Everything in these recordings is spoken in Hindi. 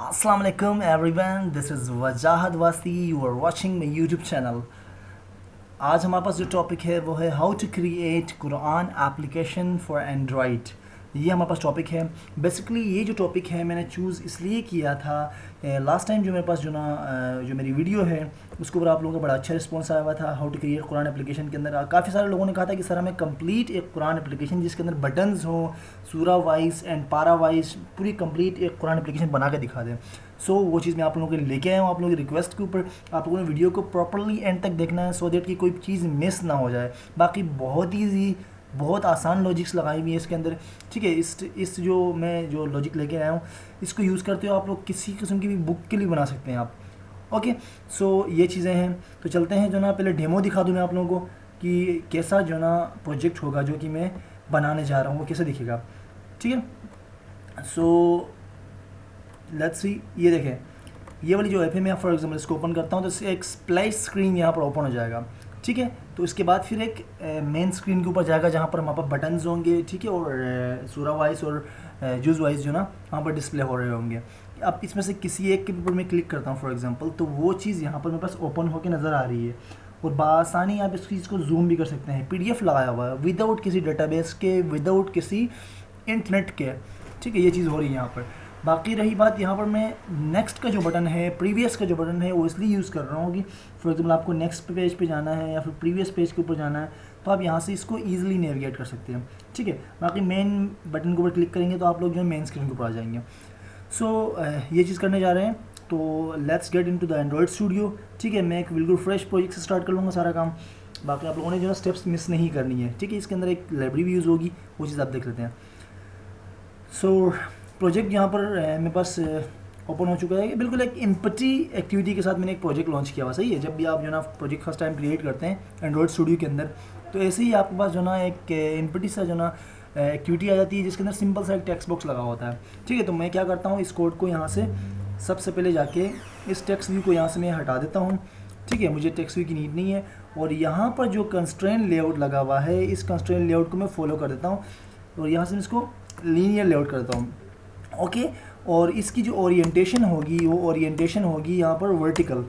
Assalamu alaikum everyone, this is Wajahad Wasi, you are watching my YouTube channel. आज हमारे पास जो टॉपिक है वो है how to create Quran application for Android. ये हमारे पास टॉपिक है। बेसिकली ये जो टॉपिक है मैंने चूज़ इसलिए किया था, लास्ट टाइम जो मेरे पास जो मेरी वीडियो है उसके ऊपर आप लोगों का बड़ा अच्छा रिस्पॉन्स आया हुआ था how to create Quran application के अंदर। काफ़ी सारे लोगों ने कहा था कि सर हमें कंप्लीट एक कुरान एप्लीकेशन जिसके अंदर बटन्स हो, सूरा वाइज एंड पारा वाइज पूरी कंप्लीट एक कुरान एप्लीकेशन बना के दिखा दें। सो वो चीज़ मैं आप लोगों के लिए लेके आया हूँ। आप लोगों की रिक्वेस्ट के ऊपर आप लोगों ने वीडियो को प्रॉपरली एंड तक देखना है सो दैट कि कोई चीज़ मिस ना हो जाए। बाकी बहुत ईजी, बहुत आसान लॉजिक्स लगाई हुई है इसके अंदर, ठीक है। इस जो लॉजिक लेके आया हूँ इसको यूज़ करते हो आप लोग किसी किस्म की भी बुक के लिए बना सकते हैं आप। ओके, सो ये चीज़ें हैं। तो चलते हैं पहले डेमो दिखा दूँ मैं आप लोगों को कि कैसा प्रोजेक्ट होगा जो कि मैं बनाने जा रहा हूँ वो कैसे दिखेगा, ठीक है। सो लेट्स सी, ये देखें ये वाली जो ऐप है मैं फॉर एग्जांपल इसको ओपन करता हूँ तो इससे एक स्प्लैश स्क्रीन यहाँ पर ओपन हो जाएगा, ठीक है। तो इसके बाद फिर एक मेन स्क्रीन के ऊपर जाएगा जहाँ पर हमारे पास बटन्स होंगे, ठीक है, और सूरा वाइज और जुज वाइज वहाँ पर डिस्प्ले हो रहे होंगे। अब इसमें से किसी एक के ऊपर मैं क्लिक करता हूँ फॉर एग्जांपल, तो वो चीज़ यहाँ पर मेरे पास ओपन होकर नज़र आ रही है और बआसानी आप इस चीज़ को जूम भी कर सकते हैं। PDF लगाया हुआ है विदाउट किसी डेटाबेस के, विदाउट किसी इंटरनेट के, ठीक है। ये चीज़ हो रही है यहाँ पर। बाकी रही बात यहाँ पर मैं नेक्स्ट का जो बटन है, प्रीवियस का जो बटन है वो इसलिए यूज़ कर रहा हूँ कि फॉर एग्जांपल आपको नेक्स्ट पेज पे जाना है या फिर प्रीवियस पेज के ऊपर जाना है तो आप यहाँ से इसको ईजिली नेविगेट कर सकते हैं, ठीक है। बाकी मेन बटन के ऊपर क्लिक करेंगे तो आप लोग मेन स्क्रीन के ऊपर आ जाएंगे। सो ये चीज़ करने जा रहे हैं। तो let's get into the Android studio, ठीक है। मैं एक बिल्कुल फ्रेश प्रोजेक्ट से स्टार्ट कर लूँगा सारा काम। बाकी आप लोगों ने स्टेप्स मिस नहीं करनी है, ठीक है। इसके अंदर एक लाइब्रेरी भी यूज़ होगी, वो चीज़ आप देख लेते हैं। सो प्रोजेक्ट यहाँ पर मेरे पास ओपन हो चुका है। बिल्कुल एक एम्पटी एक्टिविटी के साथ मैंने एक प्रोजेक्ट लॉन्च किया हुआ, सही है। जब भी आप प्रोजेक्ट फर्स्ट टाइम क्रिएट करते हैं एंड्रॉयड स्टूडियो के अंदर तो ऐसे ही आपके पास एक एम्पटी सा एक्टिविटी आ जाती है जिसके अंदर सिंपल सा एक टेक्स्ट बॉक्स लगा होता है, ठीक है। तो मैं क्या करता हूँ इस कोड को यहाँ से सबसे पहले जाके इस टेक्स्ट व्यू को यहाँ से मैं हटा देता हूँ, ठीक है। मुझे टेक्स्ट व्यू की नीड नहीं है और यहाँ पर जो कंस्ट्रेंट लेआउट लगा हुआ है इस कंस्ट्रेंट लेआउट को मैं फॉलो कर देता हूँ और यहाँ से मैं इसको लीनियर लेआउट कर देता हूँ, ओके। और इसकी जो ओरिएंटेशन होगी वो ओरिएंटेशन होगी यहाँ पर वर्टिकल,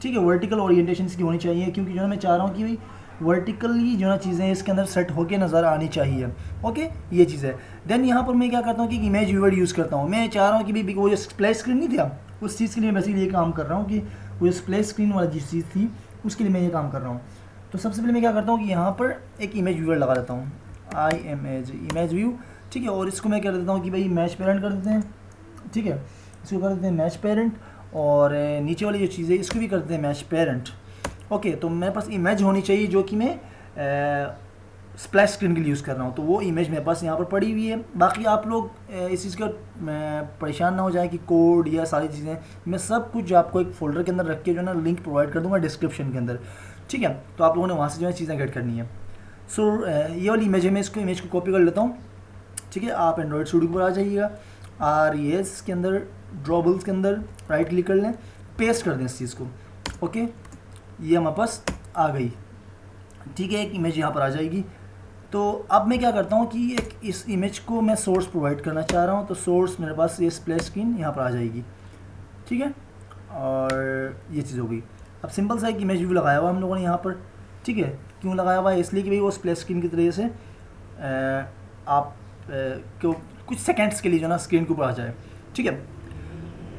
ठीक है। वर्टिकल ओरिएंटेशन इसकी होनी चाहिए क्योंकि मैं चाह रहा हूँ कि भाई वर्टिकली चीज़ें इसके अंदर सेट होके नज़र आनी चाहिए, ओके। ये चीज़ है। देन यहाँ पर मैं क्या करता हूँ कि इमेज व्यूअर यूज़ करता हूँ। मैं चाह रहा हूँ कि भाई वो जो स्प्लैश स्क्रीन नहीं था उस चीज़ के लिए बेसिकली ये काम कर रहा हूँ कि वो स्प्लैश स्क्रीन वाला जिस चीज़ थी उसके लिए मैं ये काम कर रहा हूँ। तो सबसे पहले मैं क्या करता हूँ कि यहाँ पर एक इमेज व्यूअर लगा देता हूँ, इमेज व्यू, ठीक है। और इसको मैं कह देता हूँ कि भाई मैच पेरेंट कर देते हैं, ठीक है। इसको कर देते हैं मैच पेरेंट और नीचे वाली जो चीज़ है इसको भी कर देते हैं मैच पेरेंट, ओके। तो मेरे पास इमेज होनी चाहिए जो कि मैं स्प्लैश स्क्रीन के लिए यूज़ कर रहा हूँ, तो वो इमेज मेरे पास यहाँ पर पड़ी हुई है। बाकी आप लोग इस चीज़ का परेशान ना हो जाए कि कोड या सारी चीज़ें मैं सब कुछ आपको एक फ़ोल्डर के अंदर रख के लिंक प्रोवाइड कर दूँगा डिस्क्रिप्शन के अंदर, ठीक है। तो आप लोगों ने वहाँ से चीज़ें गेट करनी है। सो ये वाली इमेज है, मैं इसको इमेज को कॉपी कर लेता हूँ, ठीक है। आप एंड्रॉयड स्टूडियो पर आ जाइएगा, RES के अंदर ड्रॉबल्स के अंदर राइट क्लिक कर लें, पेस्ट कर दें इस चीज़ को, ओके। ये हमारे पास आ गई, ठीक है। एक इमेज यहाँ पर आ जाएगी। तो अब मैं क्या करता हूँ कि एक इस इमेज को मैं सोर्स प्रोवाइड करना चाह रहा हूँ, तो सोर्स मेरे पास ये स्प्लैश स्क्रीन यहाँ पर आ जाएगी, ठीक है। और ये चीज़ हो गई। अब सिंपल सा एक इमेज व्यू लगाया हुआ हम लोगों ने यहाँ पर, ठीक है। क्यों लगाया हुआ है? इसलिए कि भाई वो स्प्लैश स्क्रीन की तरह से आप को कुछ सेकेंड्स के लिए स्क्रीन के ऊपर आ जाए, ठीक है।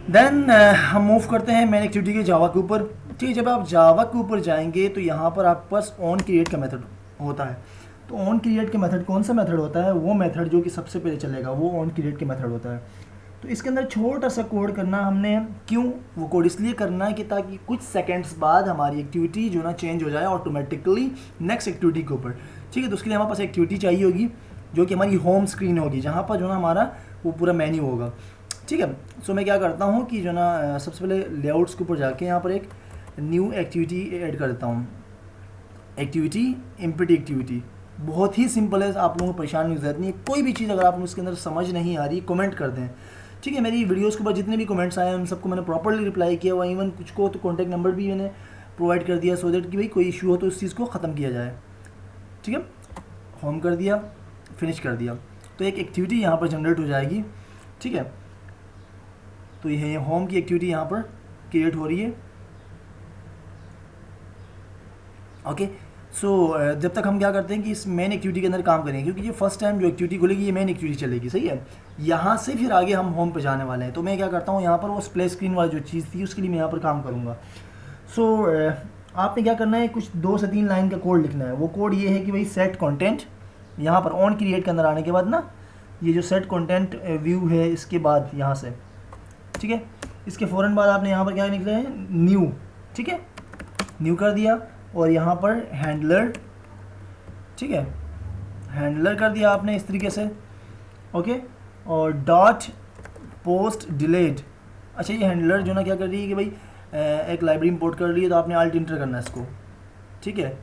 देन हम मूव करते हैं मेन एक्टिविटी के जावा के ऊपर, ठीक है। जब आप जावा के ऊपर जाएंगे तो यहाँ पर आपके पास ऑन क्रिएट का मेथड होता है। तो ऑन क्रिएट के मेथड कौन सा मेथड होता है? वो मेथड जो कि सबसे पहले चलेगा वो ऑन क्रिएट के मेथड होता है। तो इसके अंदर छोटा सा कोड करना हमने, क्यों वो कोड इसलिए करना है कि ताकि कुछ सेकंड्स बाद हमारी एक्टिविटी चेंज हो जाए ऑटोमेटिकली नेक्स्ट एक्टिविटी के ऊपर, ठीक है। तो उसके लिए हमारे पास एक्टिविटी चाहिए होगी जो कि हमारी होम स्क्रीन होगी जहाँ पर हमारा वो पूरा मेन्यू होगा, ठीक है। सो मैं क्या करता हूँ कि सबसे पहले लेआउट्स के ऊपर जाके यहाँ पर एक न्यू एक्टिविटी ऐड कर देता हूँ, एक्टिविटी एम्प्टी एक्टिविटी। बहुत ही सिंपल है, आप लोगों को परेशान की जरूरत नहीं है। कोई भी चीज़ अगर आप उसके अंदर समझ नहीं आ रही कमेंट कर दें, ठीक है। मेरी वीडियोस के ऊपर जितने भी कमेंट्स आए हैं उन सबको मैंने प्रॉपर्ली रिप्लाई किया हुआ, इवन कुछ को तो कॉन्टैक्ट नंबर भी मैंने प्रोवाइड कर दिया सो दैट कि भाई कोई इशू हो तो उस चीज़ को ख़त्म किया जाए, ठीक है। होम कर दिया, फिनिश कर दिया, तो एक एक्टिविटी यहाँ पर जनरेट हो जाएगी, ठीक है। तो ये होम की एक्टिविटी यहाँ पर क्रिएट हो रही है। ओके, सो जब तक हम क्या करते हैं कि इस मेन एक्टिविटी के अंदर काम करेंगे, क्योंकि ये फर्स्ट टाइम जो एक्टिविटी खुलेगी ये मेन एक्टिविटी चलेगी, सही है। यहाँ से फिर आगे हम होम पे जाने वाले हैं। तो मैं क्या करता हूँ, यहाँ पर वो प्ले स्क्रीन वाली जो चीज़ थी उसके लिए मैं यहाँ पर काम करूँगा। सो आपने क्या करना है, कुछ 2 से 3 लाइन का कोड लिखना है। वो कोड ये है कि भाई सेट कंटेंट, यहाँ पर ऑन क्रिएट के अंदर आने के बाद ना, ये जो सेट कंटेंट व्यू है इसके बाद यहाँ से, ठीक है, इसके फ़ौरन बाद आपने यहाँ पर क्या निकला है, न्यू, ठीक है, न्यू कर दिया। और यहाँ पर हैंडलर, ठीक है, हैंडलर कर दिया आपने इस तरीके से, ओके। और डॉट पोस्ट डिलेट, अच्छा ये हैंडलर जो ना क्या कर रही है कि भाई एक लाइब्रेरी इंपोर्ट कर रही है, तो आपने अल्ट इंटर करना है इसको, ठीक है।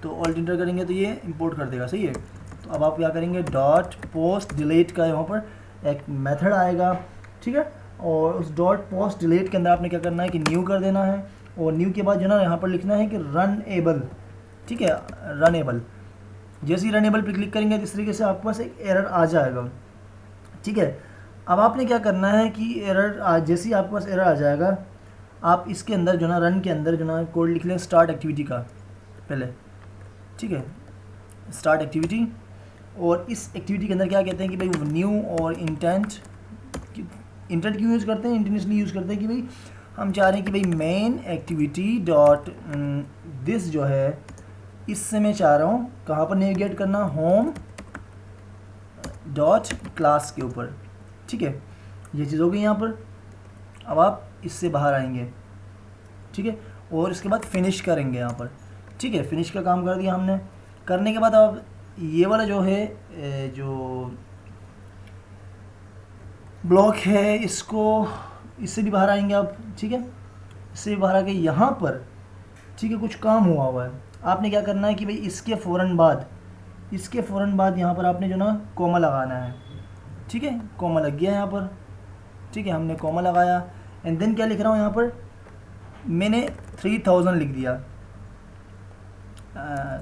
तो अल्ट इंटर करेंगे तो ये इंपोर्ट कर देगा, सही है। तो अब आप क्या करेंगे, डॉट पोस्ट डिलीट का यहाँ पर एक मेथड आएगा, ठीक है। और उस डॉट पोस्ट डिलीट के अंदर आपने क्या करना है कि न्यू कर देना है। और न्यू के बाद जो ना यहाँ पर लिखना है कि रन एबल, ठीक है, रन एबल। जैसे ही रन एबल पर क्लिक करेंगे तो इस तरीके से आपके पास एक एरर आ जाएगा, ठीक है। अब आपने क्या करना है कि एरर जैसे ही आपके पास एरर आ जाएगा, आप इसके अंदर जो ना रन के अंदर जो ना कोड लिख लें स्टार्ट एक्टिविटी का पहले, ठीक है, स्टार्ट एक्टिविटी। और इस एक्टिविटी के अंदर क्या कहते हैं कि भाई न्यू और इंटेंट क्यों यूज़ करते हैं, इंटेंशनली यूज़ करते हैं कि भाई हम चाह रहे हैं कि भाई मेन एक्टिविटी डॉट दिस जो है, इससे मैं चाह रहा हूँ कहाँ पर नेविगेट करना, होम डॉट क्लास के ऊपर, ठीक है। ये चीज़ हो गई यहाँ पर। अब आप इससे बाहर आएंगे, ठीक है, और इसके बाद फिनिश करेंगे यहाँ पर, ठीक है। फिनिश का काम कर दिया हमने। करने के बाद अब ये वाला जो है जो ब्लॉक है, इसको इससे भी बाहर आएंगे आप, ठीक है। इससे भी बाहर आके यहाँ पर, ठीक है, कुछ काम हुआ है। आपने क्या करना है कि भाई इसके फ़ौरन बाद यहाँ पर आपने जो ना कॉमा लगाना है, ठीक है। कॉमा लग गया यहाँ पर, ठीक है, हमने कॉमा लगाया। एंड देन क्या लिख रहा हूँ यहाँ पर, मैंने 3000 लिख दिया।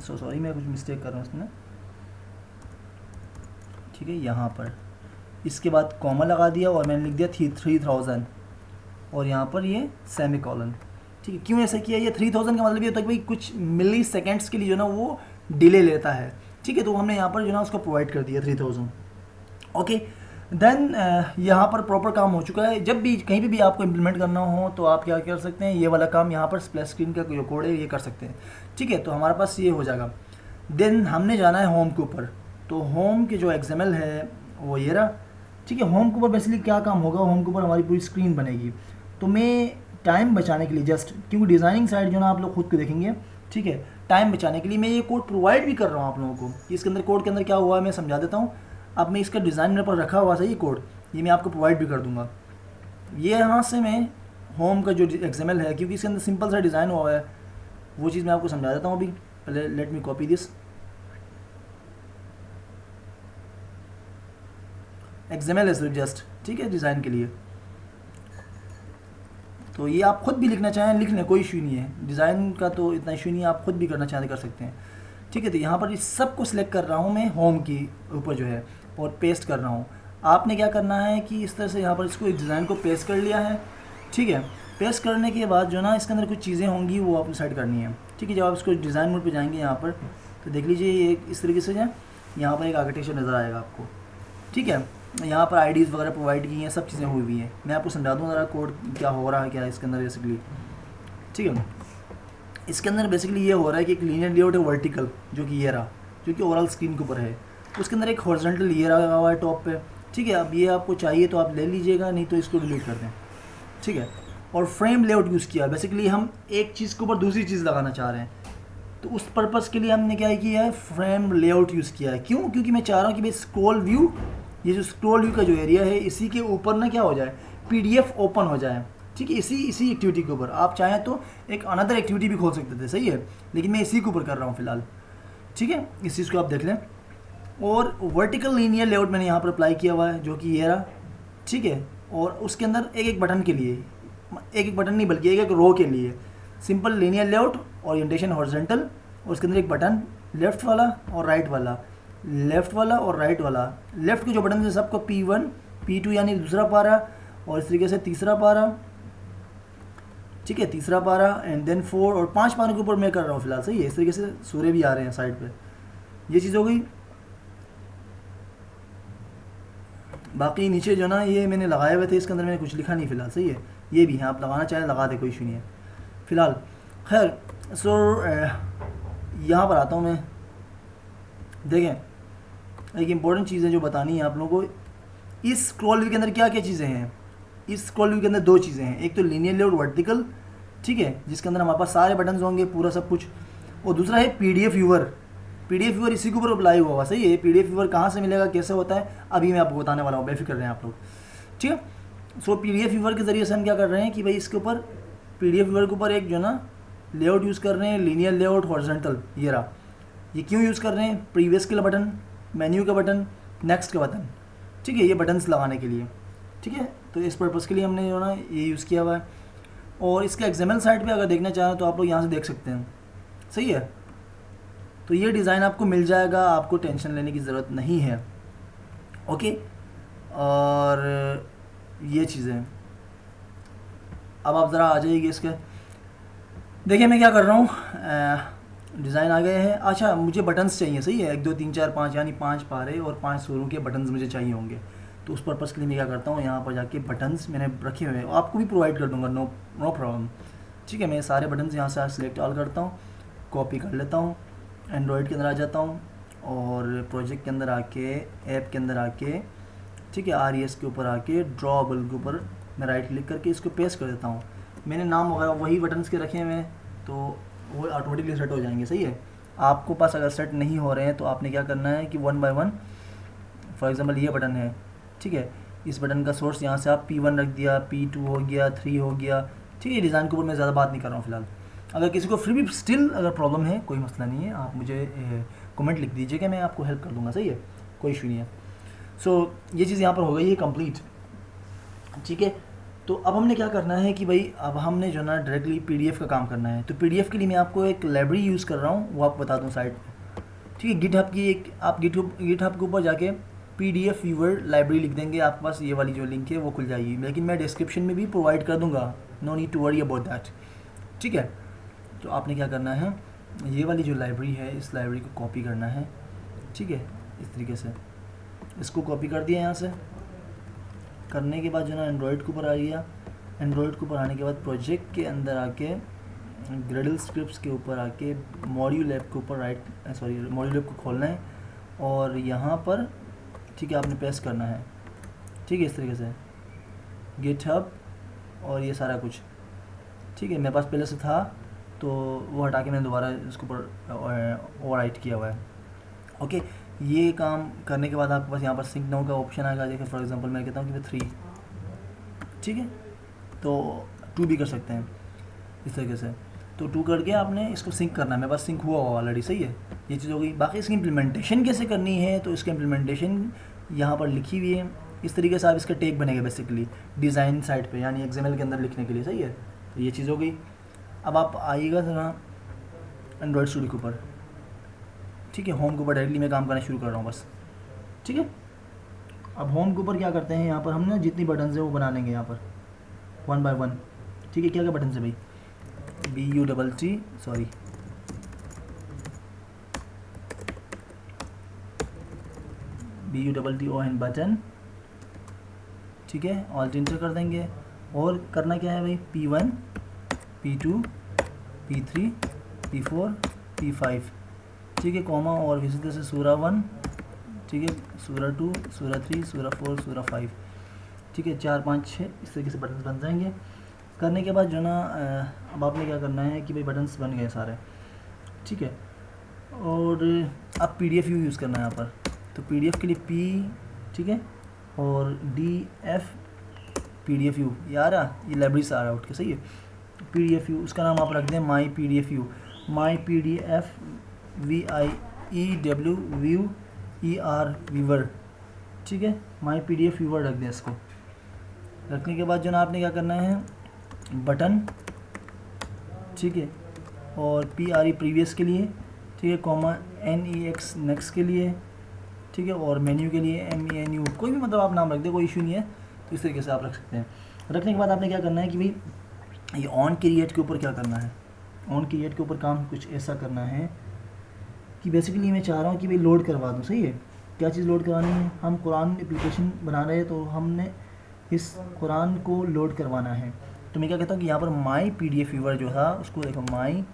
सॉरी मैं कुछ मिस्टेक कर रहा हूँ इसमें, ठीक है। यहाँ पर इसके बाद कॉमा लगा दिया और मैंने लिख दिया 3000 और यहाँ पर ये सेमी कॉलन, ठीक है। क्यों ऐसा किया, ये 3000 का मतलब ये होता है कि भाई कुछ मिली सेकेंड्स के लिए जो ना वो डिले लेता है, ठीक है। तो हमने यहाँ पर जो ना उसको प्रोवाइड कर दिया 3000, ओके। देन यहाँ पर प्रॉपर काम हो चुका है। जब भी कहीं पे भी आपको इम्प्लीमेंट करना हो तो आप क्या कर सकते हैं, ये वाला काम यहाँ पर स्प्लैश स्क्रीन का जो कोड है ये कर सकते हैं, ठीक है। तो हमारे पास ये हो जाएगा। देन हमने जाना है होम के ऊपर। तो होम के जो XML है वो ये रहा, ठीक है। होम के ऊपर बेसिकली क्या काम होगा, होम के ऊपर हमारी पूरी स्क्रीन बनेगी। तो मैं टाइम बचाने के लिए जस्ट, क्योंकि डिज़ाइनिंग साइड जो ना आप लोग खुद को देखेंगे, ठीक है, टाइम बचाने के लिए मैं ये कोड प्रोवाइड भी कर रहा हूँ आप लोगों को। इसके अंदर कोड के अंदर क्या हुआ है मैं समझा देता हूँ। अब मैं इसका डिज़ाइन मेरे पास रखा हुआ था, ये कोड ये मैं आपको प्रोवाइड भी कर दूँगा। ये यहाँ से मैं होम का जो XML है, क्योंकि इसके अंदर सिंपल सा डिज़ाइन हुआ है, वो चीज़ मैं आपको समझा देता हूँ अभी। पहले let me copy this XML है सिर्फ जस्ट, ठीक है, डिज़ाइन के लिए। तो ये आप खुद भी लिखना चाहें लिख लें, कोई इशू नहीं है। डिज़ाइन का तो इतना इशू नहीं है, आप खुद भी करना चाहें कर सकते हैं, ठीक है। तो यहाँ पर इस सब को सिलेक्ट कर रहा हूँ मैं होम की ऊपर जो है और पेस्ट कर रहा हूँ। आपने क्या करना है कि इस तरह से यहाँ पर इसको डिज़ाइन को पेस्ट कर लिया है, ठीक है। पेस्ट करने के बाद जो ना इसके अंदर कुछ चीज़ें होंगी वो आपको सेट करनी है, ठीक है। जब आप इसको डिज़ाइन मोड पे जाएंगे यहाँ पर तो देख लीजिए ये इस तरीके से जो यहाँ पर एक आर्किटेक्चर नज़र आएगा आपको, ठीक है। यहाँ पर आईडीज़ वगैरह प्रोवाइड की हैं, सब चीज़ें हुई हुई हैं। मैं आपको समझा दूँ ज़रा कोड क्या हो रहा है क्या है इसके अंदर बेसिकली, ठीक है। इसके अंदर बेसिकली ये हो रहा है कि एक लीनियर लेआउट है वर्टिकल, जो कि ये रहा, जो कि ओवरऑल स्क्रीन के ऊपर है। उसके अंदर एक हॉरिजॉन्टल ये लगा हुआ है टॉप पे, ठीक है। अब ये आपको चाहिए तो आप ले लीजिएगा, नहीं तो इसको डिलीट कर दें, ठीक है। और फ्रेम लेआउट यूज़ किया, बेसिकली हम एक चीज़ के ऊपर दूसरी चीज़ लगाना चाह रहे हैं, तो उस पर्पज़ के लिए हमने क्या किया है, फ्रेम लेआउट यूज़ किया है। क्यों, क्योंकि मैं चाह रहा हूँ कि भाई स्क्रॉल व्यू, ये जो स्क्रॉल व्यू का जो एरिया है इसी के ऊपर ना क्या हो जाए, PDF ओपन हो जाए, ठीक है। इसी एक्टिविटी के ऊपर आप चाहें तो एक अनदर एक्टिविटी भी खोल सकते थे, सही है, लेकिन मैं इसी के ऊपर कर रहा हूँ फिलहाल, ठीक है। इस चीज़ को आप देख लें। और वर्टिकल लीनियर लेआउट मैंने यहाँ पर अप्लाई किया हुआ है, जो कि ये रहा, ठीक है। और उसके अंदर एक एक बटन के लिए, एक बटन नहीं बल्कि एक रो के लिए simple linear layout, orientation horizontal, और उसके अंदर एक बटन लेफ़्ट वाला और राइट वाला, लेफ़्ट वाला और राइट वाला। लेफ़्ट के जो बटन है सबको P1 P2 यानी दूसरा पारा, और इस तरीके से तीसरा पारा, ठीक है, तीसरा पारा एंड देन 4 और 5 पारों के ऊपर मैं कर रहा हूँ फिलहाल, सही है। इस तरीके से सूर्य भी आ रहे हैं साइड पे, ये चीज़ हो गई। बाकी नीचे जो ना ये मैंने लगाए हुए थे, इसके अंदर मैंने कुछ लिखा नहीं फिलहाल, सही है। ये भी है, आप लगाना चाहें लगा दे, कोई इशू नहीं है फिलहाल। खैर सो यहाँ पर आता हूँ मैं। देखें एक इम्पॉर्टेंट चीज़ है जो बतानी है आप लोगों को। इस स्क्रॉल व्यू के अंदर क्या क्या चीज़ें हैं? इस स्क्रॉल व्यू के अंदर दो चीज़ें हैं, एक तो लीनियर लेआउट वर्टिकल, ठीक है, जिसके अंदर हमारे पास सारे बटन्स होंगे, पूरा सब कुछ, और दूसरा है पीडीएफ व्यूअर। पीडीएफ व्यूअर इसी के ऊपर अप्लाई हुआ हुआ, सही है। पीडीएफ व्यूअर कहाँ से मिलेगा, कैसे होता है, अभी मैं आपको बताने वाला हूँ, बेफिक्र रहें आप लोग, ठीक है। सो पीडीएफ व्यूअर के ज़रिए से हम क्या कर रहे हैं कि भाई इसके ऊपर पीडीएफ व्यूअर के ऊपर एक जो ना लेआउट यूज़ कर रहे हैं, लीनियर लेआउट हॉरिजॉन्टल, ये रहा। ये क्यों यूज़ कर रहे हैं? प्रीवियस के बटन, मेन्यू का बटन, नेक्स्ट का बटन, ठीक है, ये बटन्स लगाने के लिए, ठीक है। तो इस पर्पज़ के लिए हमने जो ना ये यूज़ किया हुआ है। और इसका एक्सएमएल साइट पे अगर देखना चाहें तो आप लोग यहाँ से देख सकते हैं, सही है। तो ये डिज़ाइन आपको मिल जाएगा, आपको टेंशन लेने की ज़रूरत नहीं है, ओके। और ये चीज़ें अब आप ज़रा आ जाइए इसके। देखिए मैं क्या कर रहा हूँ, डिज़ाइन आ गए हैं। अच्छा मुझे बटन्स चाहिए, सही है, 1 2 3 4 5 यानी 5 पारे और 5 सूरों के बटन्स मुझे चाहिए होंगे। तो उस पर्पज़ के लिए मैं क्या करता हूँ, यहाँ पर जाके बटन्स मैंने रखे हुए हैं, आपको भी प्रोवाइड कर दूँगा, नो प्रॉब्लम, ठीक है। मैं सारे बटन्स यहाँ से सिलेक्ट ऑल करता हूँ, कॉपी कर लेता हूँ, एंड्रॉयड के अंदर आ जाता हूँ और प्रोजेक्ट के अंदर आके, ऐप के अंदर आके, ठीक है, RES के ऊपर आके ड्रॉबल के ऊपर मैं राइट क्लिक करके इसको पेस्ट कर देता हूँ। मैंने नाम वगैरह वही बटन्स के रखे हुए हैं, तो वो ऑटोमेटिकली सेट हो जाएंगे, सही है। आपको पास अगर सेट नहीं हो रहे हैं तो आपने क्या करना है कि 1 बाय 1, फॉर एग्जांपल ये बटन है, ठीक है, इस बटन का सोर्स यहाँ से आप P1 रख दिया, P2 हो गया, 3 हो गया, ठीक है। डिज़ाइन के ऊपर मैं ज़्यादा बात नहीं कर रहा हूँ फिलहाल। अगर किसी को फिर भी स्टिल अगर प्रॉब्लम है, कोई मसला नहीं है, आप मुझे कमेंट लिख दीजिएगा, मैं आपको हेल्प कर दूँगा, सही है, कोई इशू नहीं है। सो ये चीज़ यहाँ पर हो गई है कंप्लीट, ठीक है। तो अब हमने क्या करना है कि भाई अब हमने जो ना डायरेक्टली पीडीएफ का काम करना है। तो पीडीएफ के लिए मैं आपको एक लाइब्रेरी यूज़ कर रहा हूँ, वो आपको बता दूँ साइट पे, ठीक है। गिटहब की एक आप गिटहब के ऊपर जाके पीडीएफ व्यूअर लाइब्रेरी लिख देंगे, आपके पास ये वाली जो लिंक है वो खुल जाएगी, लेकिन मैं डिस्क्रिप्शन में भी प्रोवाइड कर दूँगा, no need to worry about that, ठीक है। तो आपने क्या करना है, ये वाली जो लाइब्रेरी है, इस लाइब्रेरी को कॉपी करना है, ठीक है, इस तरीके से इसको कॉपी कर दिया। यहाँ से करने के बाद जो ना एंड्रॉयड के ऊपर आ गया, एंड्रॉयड के ऊपर आने के बाद प्रोजेक्ट के अंदर आके ग्रेडल स्क्रिप्ट्स के ऊपर आके मॉड्यूल ऐप के ऊपर मॉड्यूल ऐप को खोलना है और यहाँ पर, ठीक है, आपने पेस्ट करना है, ठीक है, इस तरीके से गिटहब और ये सारा कुछ, ठीक है। मेरे पास पहले से था तो वो हटा के मैंने दोबारा इसके ऊपर ओवरराइट किया हुआ है, ओके। ये काम करने के बाद आपके पास यहाँ पर सिंक नाउ का ऑप्शन आएगा। देखिए फॉर एग्जांपल मैं कहता हूँ कि 3, ठीक है, तो 2 भी कर सकते हैं इस तरीके से। तो 2 करके आपने इसको सिंक करना है, मेरे पास सिंक हुआ ऑलरेडी, सही है, ये चीज़ हो गई। बाकी इसकी इम्प्लीमेंटेशन कैसे करनी है, तो इसकी इम्प्लीमेंटेशन यहाँ पर लिखी हुई है, इस तरीके से आप इसका टेग बनेगा बेसिकली डिज़ाइन साइट पे, यानी XML के अंदर लिखने के लिए, सही है। तो ये चीज़ हो गई। अब आप आइएगा ज़रा एंड्रॉयड स्टूडियो के ऊपर, ठीक है, होम के ऊपर डायरेक्टली मैं काम करना शुरू कर रहा हूँ बस, ठीक है। अब होम के ऊपर क्या करते हैं, यहाँ पर हम ना जितनी बटन्स हैं वो बना लेंगे यहाँ पर 1 बाय 1, ठीक है। क्या क्या बटन है भाई, BUTTON बटन, ठीक है, ऑल्ट इंटर कर देंगे। और करना क्या है भाई, P1 P2 P3 P4 P5, ठीक है, कॉमा और इसी तरह से सूरा 1, ठीक है, सूरा 2 सूरा 3 सूरा 4 सूरा 5, ठीक है, 4 5 6 इस तरीके से बटन बन जाएंगे। करने के बाद जो ना अब आपने क्या करना है कि भाई बटन्स बन गए सारे, ठीक है। और अब PDF व्यू यूज़ करना है यहाँ पर। तो PDF के लिए P, ठीक है, और DF PDF व्यू, ये आ रहा, ये लाइब्रेरी से आ रहा उठ के, सही है। PDF व्यू, उसका नाम आप रख दें माई PDF व्यू, माई PDF VIEW view ER viewer, ठीक है, माई PDF व्यूवर रख दें इसको। रखने के बाद जो ना आपने क्या करना है, बटन, ठीक है, और PRE प्रीवियस के लिए, ठीक है, कॉमा NEX नेक्स्ट के लिए, ठीक है, और मेन्यू के लिए MENU, कोई भी मतलब आप नाम रख दे, कोई इशू नहीं है। तो इस तरीके से आप रख सकते हैं। रखने के बाद आपने क्या करना है कि भाई ये ऑन क्रिएट के ऊपर क्या करना है, ऑन क्रिएट के ऊपर काम कुछ ऐसा करना है कि बेसिकली मैं चाह रहा हूँ कि भाई लोड करवा दूँ। सही है, क्या चीज़ लोड करवानी है, हम कुरान एप्लीकेशन बना रहे हैं तो हमने इस कुरान को लोड करवाना है। तो मैं क्या कहता हूँ कि यहाँ पर माई PDF व्यूअर जो था उसको देखो, माई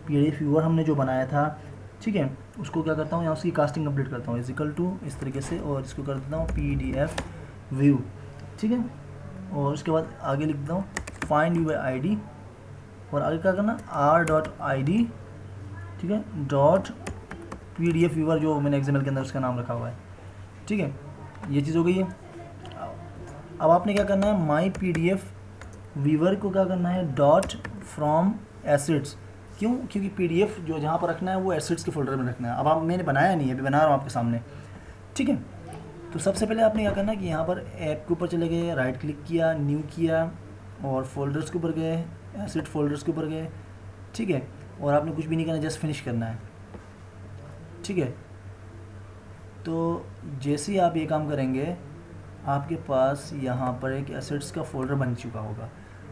PDF व्यूअर हमने जो बनाया था, ठीक है, उसको क्या करता हूँ यहाँ उसकी कास्टिंग कंप्लीट करता हूँ इजिकल टू इस तरीके से, और इसको कर देता हूँ PDF व्यू, ठीक है। और उसके बाद आगे लिख देता हूँ फाइंड यूर ID, और आगे क्या करना r.id, ठीक है, डॉट PDF व्यूअर जो मैंने XML के अंदर उसका नाम रखा हुआ है, ठीक है। ये चीज़ हो गई है। अब आपने क्या करना है, माई PDF व्यूअर को क्या करना है डॉट फ्रॉम एसिड्स। क्यों, क्योंकि PDF जो जहाँ पर रखना है वो एसिड्स के फोल्डर में रखना है। अब आप मैंने बनाया नहीं है, अभी बना रहा हूँ आपके सामने, ठीक है। तो सबसे पहले आपने क्या करना है कि यहाँ पर ऐप के ऊपर चले गए, राइट क्लिक किया, न्यू किया, और फोल्डर्स के ऊपर गए, एसिड फोल्डर्स के ऊपर गए, ठीक है। और आपने कुछ भी नहीं करना, जस्ट फिनिश करना है, ठीक है। तो जैसे ही आप ये काम करेंगे आपके पास यहाँ पर एक एसिड्स का फोल्डर बन चुका होगा,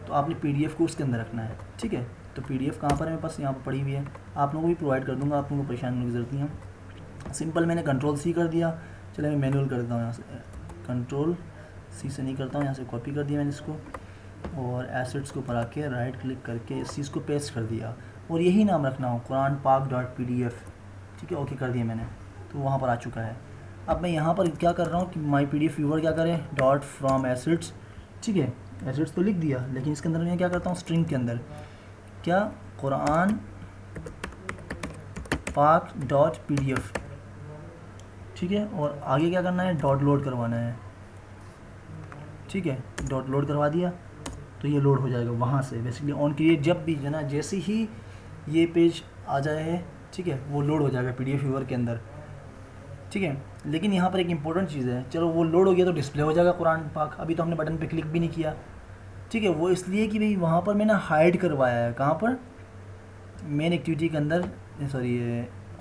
तो आपने PDF को उसके अंदर रखना है, ठीक है। तो PDF कहाँ पर है, मेरे पास यहाँ पर पड़ी हुई है, आप लोगों को भी प्रोवाइड कर दूँगा, आप लोगों को परेशान होने की ज़रूरत नहीं है। सिंपल मैंने Ctrl+C कर दिया, चलिए मैं मैनुअल कर देता हूँ, यहाँ से Ctrl+C से नहीं करता हूँ, यहाँ से कॉपी कर दिया मैंने इसको, और एसिड्स को ऊपर आके राइट क्लिक करके इस चीज़ को पेस्ट कर दिया, और यही नाम रखना हो कुरान पाक .pdf, ठीक है। ओके कर दिया मैंने, तो वहाँ पर आ चुका है। अब मैं यहाँ पर क्या कर रहा हूँ कि माई PDF व्यूअर क्या करें डॉट फ्रॉम एसिड्स, ठीक है। एसिड्स तो लिख दिया, लेकिन इसके अंदर मैं क्या करता हूँ स्ट्रिंग के अंदर क्या कुरान पाक .pdf, ठीक है। और आगे क्या करना है डॉट लोड करवाना है, ठीक है। डॉट लोड करवा दिया तो ये लोड हो जाएगा वहाँ से। बेसिकली ऑन क्रिएट जब भी जो ना जैसे ही ये पेज आ जाए, ठीक है, वो लोड हो जाएगा PDF व्यूअर के अंदर, ठीक है। लेकिन यहाँ पर एक इंपॉर्टेंट चीज़ है, चलो वो लोड हो गया तो डिस्प्ले हो जाएगा कुरान पाक, अभी तो हमने बटन पे क्लिक भी नहीं किया, ठीक है। वो इसलिए कि भाई वहाँ पर मैंने हाइड करवाया है, कहाँ पर मेन एक्टिविटी के अंदर, सॉरी